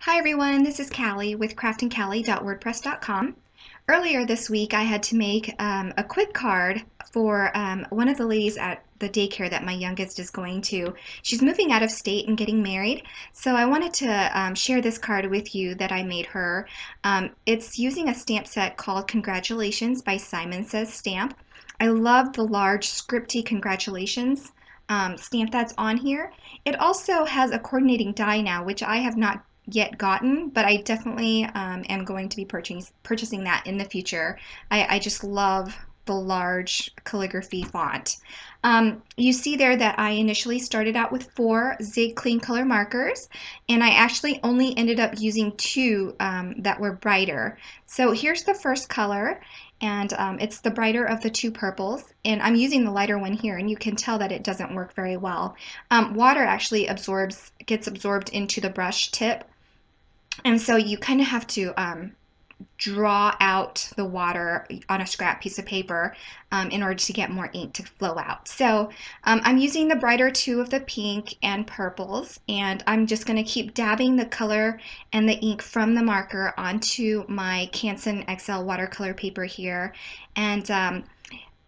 Hi everyone, this is Caly with craftingcaly.wordpress.com. Earlier this week I had to make a quick card for one of the ladies at the daycare that my youngest is going to. She's moving out of state and getting married, so I wanted to share this card with you that I made her. It's using a stamp set called Congratulations by Simon Says Stamp. I love the large scripty Congratulations stamp that's on here. It also has a coordinating die now, which I have not yet gotten, but I definitely am going to be purchasing that in the future. I just love the large calligraphy font. You see there that I initially started out with 4 Zig Clean Color markers, and I actually only ended up using 2 that were brighter. So here's the first color, and it's the brighter of the 2 purples, and I'm using the lighter one here, and you can tell that it doesn't work very well. Water actually gets absorbed into the brush tip, and so you kind of have to draw out the water on a scrap piece of paper in order to get more ink to flow out. So I'm using the brighter 2 of the pink and purples, and I'm just going to keep dabbing the color and the ink from the marker onto my Canson XL watercolor paper here. And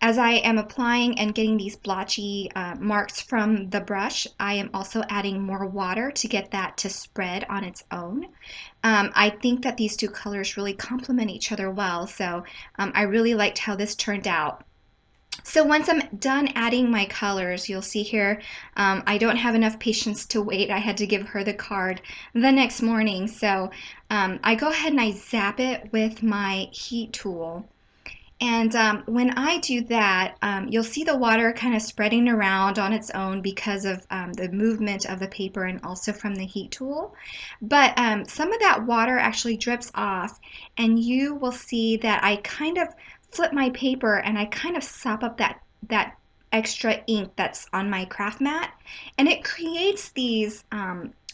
as I am applying and getting these blotchy marks from the brush, I am also adding more water to get that to spread on its own. I think that these 2 colors really complement each other well, so I really liked how this turned out. So once I'm done adding my colors, you'll see here, I don't have enough patience to wait. I had to give her the card the next morning, so I go ahead and I zap it with my heat tool. And when I do that, you'll see the water kind of spreading around on its own because of the movement of the paper and also from the heat tool. But some of that water actually drips off, and you will see that I kind of flip my paper and I kind of sop up that extra ink that's on my craft mat, and it creates these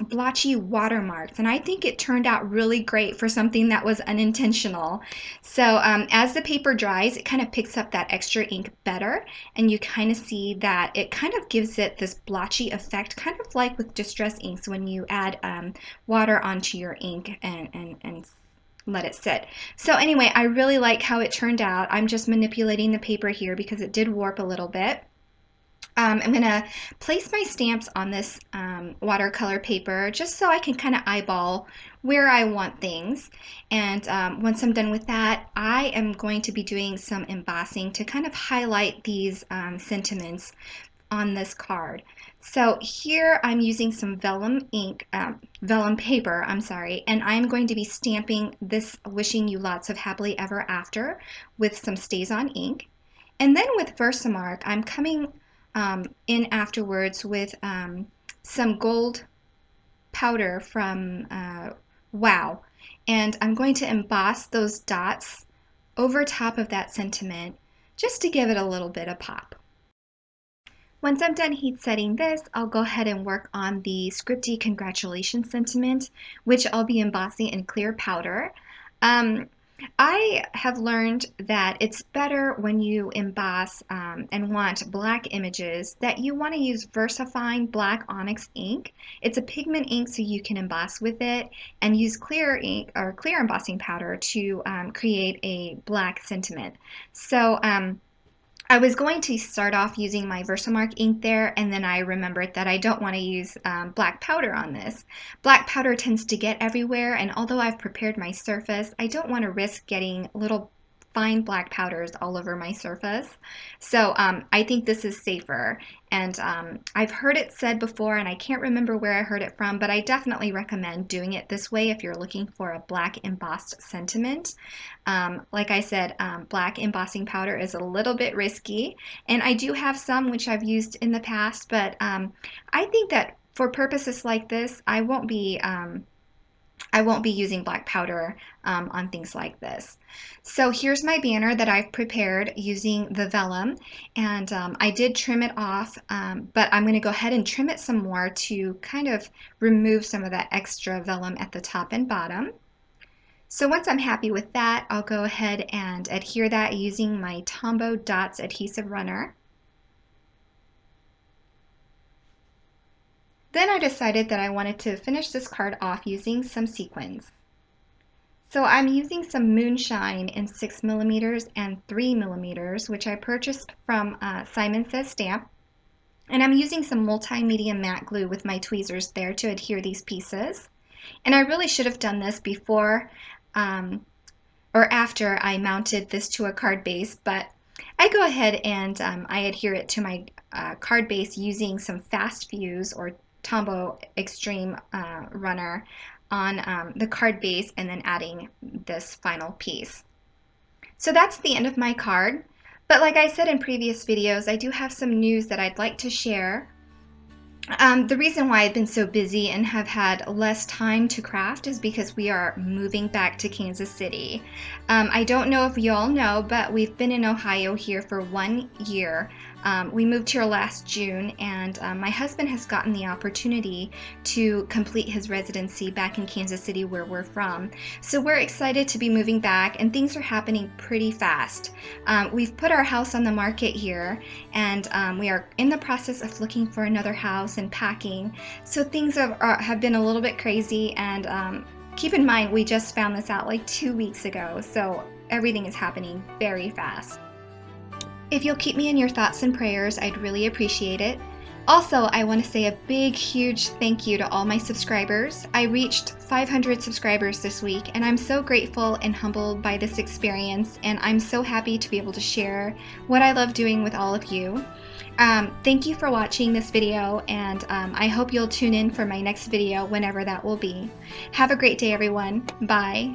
blotchy watermarks, and I think it turned out really great for something that was unintentional. So as the paper dries, it kind of picks up that extra ink better, and you kind of see that it kind of gives it this blotchy effect, kind of like with distress inks when you add water onto your ink and let it sit. So anyway, I really like how it turned out. I'm just manipulating the paper here because it did warp a little bit. I'm going to place my stamps on this watercolor paper just so I can kind of eyeball where I want things. And once I'm done with that, I am going to be doing some embossing to kind of highlight these sentiments on this card. So here I'm using some vellum paper, and I'm going to be stamping this Wishing You Lots of Happily Ever After with some Stazon ink. And then with Versamark, I'm coming in afterwards with some gold powder from Wow, and I'm going to emboss those dots over top of that sentiment just to give it a little bit of pop. Once I'm done heat setting this, I'll go ahead and work on the scripty Congratulation Sentiment, which I'll be embossing in clear powder. I have learned that it's better when you emboss and want black images that you want to use Versafine Black Onyx ink. It's a pigment ink, so you can emboss with it and use clear ink or clear embossing powder to create a black sentiment. So I was going to start off using my Versamark ink there, and then I remembered that I don't want to use black powder on this. Black powder tends to get everywhere, and although I've prepared my surface, I don't want to risk getting little fine black powders all over my surface. So I think this is safer, and I've heard it said before, and I can't remember where I heard it from, but I definitely recommend doing it this way if you're looking for a black embossed sentiment. Like I said, black embossing powder is a little bit risky, and I do have some which I've used in the past, but I think that for purposes like this, I won't be using black powder on things like this. So here's my banner that I've prepared using the vellum, and I did trim it off, but I'm going to go ahead and trim it some more to kind of remove some of that extra vellum at the top and bottom. So once I'm happy with that, I'll go ahead and adhere that using my Tombow Dots adhesive runner. Then I decided that I wanted to finish this card off using some sequins. So I'm using some Moonshine in 6mm and 3mm, which I purchased from Simon Says Stamp. And I'm using some multimedia matte glue with my tweezers there to adhere these pieces. And I really should have done this before or after I mounted this to a card base, but I go ahead and I adhere it to my card base using some Fast Fuse or Tombow Extreme Runner on the card base and then adding this final piece. So that's the end of my card. But like I said in previous videos, I do have some news that I'd like to share. The reason why I've been so busy and have had less time to craft is because we are moving back to Kansas City. I don't know if you all know, but we've been in Ohio here for 1 year. We moved here last June, and my husband has gotten the opportunity to complete his residency back in Kansas City where we're from. So we're excited to be moving back, and things are happening pretty fast. We've put our house on the market here, and we are in the process of looking for another house and packing. So things have been a little bit crazy, and keep in mind we just found this out like 2 weeks ago, so everything is happening very fast. If you'll keep me in your thoughts and prayers, I'd really appreciate it. Also, I want to say a big, huge thank you to all my subscribers. I reached 500 subscribers this week, and I'm so grateful and humbled by this experience, and I'm so happy to be able to share what I love doing with all of you. Thank you for watching this video, and I hope you'll tune in for my next video whenever that will be. Have a great day, everyone. Bye.